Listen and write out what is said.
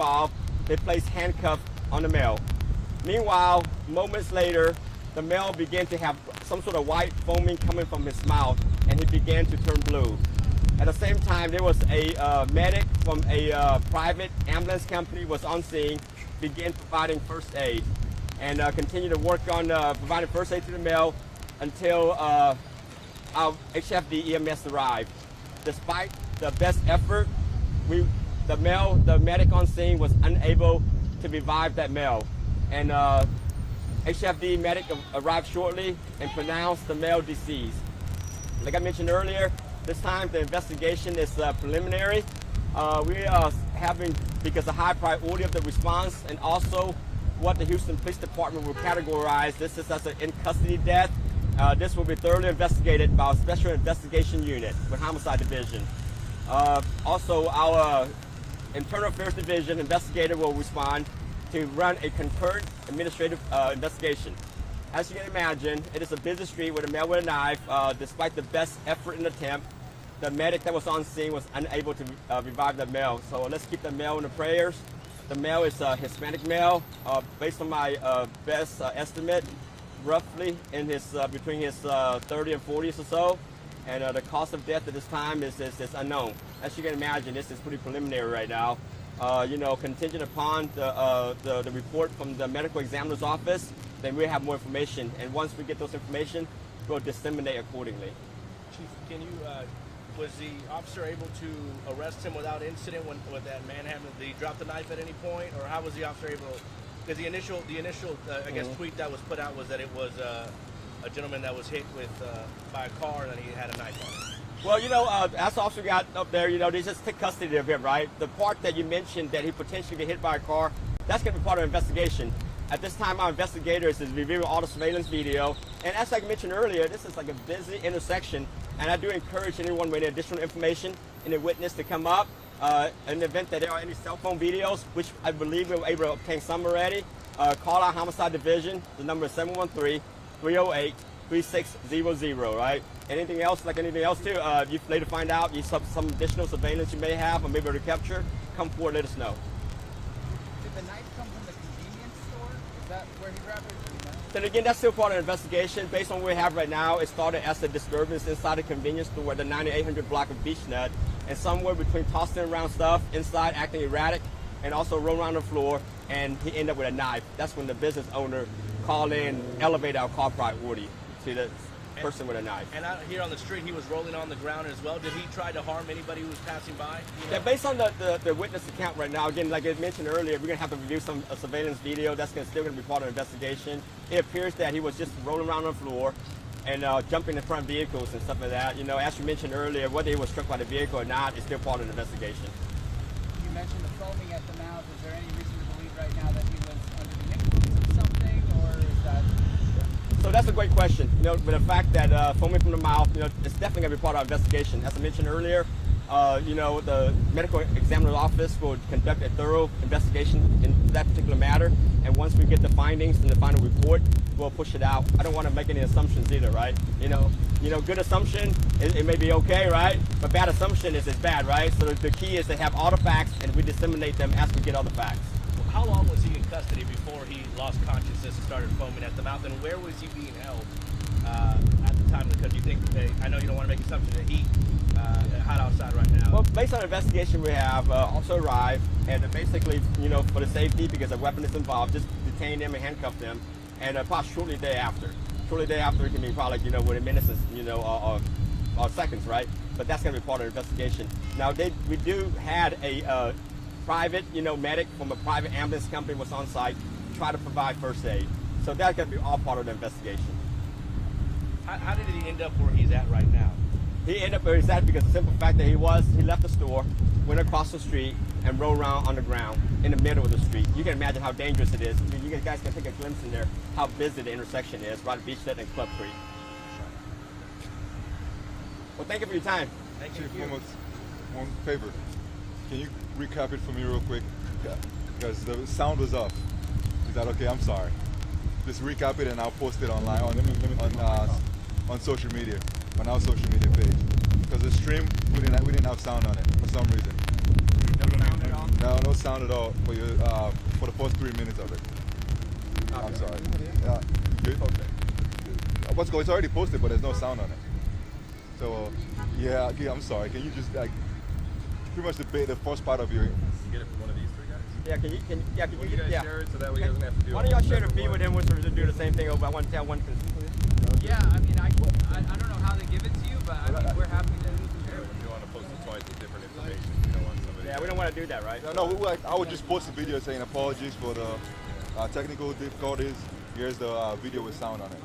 involved, they placed handcuffs on the male. Meanwhile, moments later, the male began to have some sort of white foaming coming from his mouth, and he began to turn blue. At the same time, there was a medic from a private ambulance company was on scene, began providing first aid, and continued to work on providing first aid to the male until our HFD EMS arrived. Despite the best effort, the medic on scene was unable to revive that male. And HFD medic arrived shortly and pronounced the male deceased. Like I mentioned earlier, this time the investigation is preliminary. We are having, because of high priority of the response and also what the Houston Police Department will categorize this is as an in-custody death. This will be thoroughly investigated by a special investigation unit with Homicide Division. Also, our Internal Affairs Division investigator will respond to run a concurrent administrative investigation. As you can imagine, it is a busy street with a male with a knife. Despite the best effort and attempt, the medic that was on scene was unable to revive the male. So let's keep the male in the prayers. The male is a Hispanic male. Based on my best estimate, roughly in his between his 30 and 40s or so. And the cause of death at this time is unknown. As you can imagine, this is pretty preliminary right now. Contingent upon the report from the medical examiner's office, then we'll have more information. And once we get those information, we'll disseminate accordingly. Chief, can you, was the officer able to arrest him without incident when that manhandle? Did he drop the knife at any point, or how was the officer able to? Because the initial I guess tweet that was put out was that it was a gentleman that was hit with by a car and that he had a knife on him. Well, as the officer got up there, they just took custody of him, right? The part that you mentioned that he potentially get hit by a car, that's going to be part of the investigation. At this time, our investigators is reviewing all the surveillance video. And as I mentioned earlier, this is like a busy intersection. And I do encourage anyone with additional information in a witness to come up. In the event that there are any cell phone videos, which I believe we were able to obtain some already, call our Homicide Division. The number is 713-308-3600, right? Anything else, like anything else too, you later find out you some additional surveillance you may have or maybe able to capture, come forward, let us know. Did the knife come from the convenience store? Is that where he grabbed it? Then again, that's still part of the investigation. Based on what we have right now, it started as a disturbance inside a convenience store, the 9800 block of Beechnut, and somewhere between tossing around stuff inside, acting erratic, and also rolling around the floor, and he ended up with a knife. That's when the business owner called in, elevated our call priority to the person with a knife. And out here on the street, he was rolling on the ground as well. Did he try to harm anybody who was passing by? Yeah, based on the witness account right now, again, like I mentioned earlier, we're going to have to review some surveillance video. That's still going to be part of the investigation. It appears that he was just rolling around on the floor and jumping in front of vehicles and stuff like that. As you mentioned earlier, whether he was struck by the vehicle or not is still part of the investigation. You mentioned the foaming at the mouth. Is there any reason to believe right now that he was under the influence of something, or is that... So that's a great question. But the fact that foaming from the mouth, it's definitely going to be part of our investigation. As I mentioned earlier, the medical examiner's office will conduct a thorough investigation in that particular matter. And once we get the findings and the final report, we'll push it out. I don't want to make any assumptions either, right? Good assumption, it may be okay, right? But bad assumption is bad, right? So the key is to have all the facts and we disseminate them as we get all the facts. How long was he in custody before he lost consciousness and started foaming at the mouth? And where was he being held at the time? Because you think, I know you don't want to make assumptions, that he hot outside right now. Well, based on the investigation we have, also arrived and basically, for the safety, because a weapon is involved, just detain them and handcuff them. And probably shortly thereafter. Shortly thereafter, it can be probably, within minutes, or seconds, right? But that's going to be part of the investigation. Now, we do had a private, medic from a private ambulance company was on site to try to provide first aid. So that's going to be all part of the investigation. How did he end up where he's at right now? He ended up where he's at because the simple fact that he left the store, went across the street, and rolled around on the ground in the middle of the street. You can imagine how dangerous it is. You guys can take a glimpse in there how busy the intersection is, right at Beechnut and Club Creek. Well, thank you for your time. Thank you. Chief, one favor. Can you recap it for me real quick? Because the sound was off. Is that okay? I'm sorry. Just recap it and I'll post it online on social media, on our social media page. Because the stream, we didn't have sound on it for some reason. sound at all? No, no sound at all for your for the first 3 minutes of it. I'm sorry. Good. Okay. What's going? It's already posted, but there's no sound on it. So yeah, okay, I'm sorry. Can you just like pretty much the first part of your? Get it from one of these three guys. Yeah, can Will you you guys yeah. share it so that way he doesn't have to do Why it don't y'all share the separate feed with him? We'll sort of do the same thing over. I want to tell one. Yeah, I mean, I don't know how they give it to you, but I mean, we're happy to share it. If you want to post it twice with different information, you don't want somebody. Yeah, we don't want to do that, right? No, I would just post a video saying apologies for the technical difficulties. Here's the video with sound on it.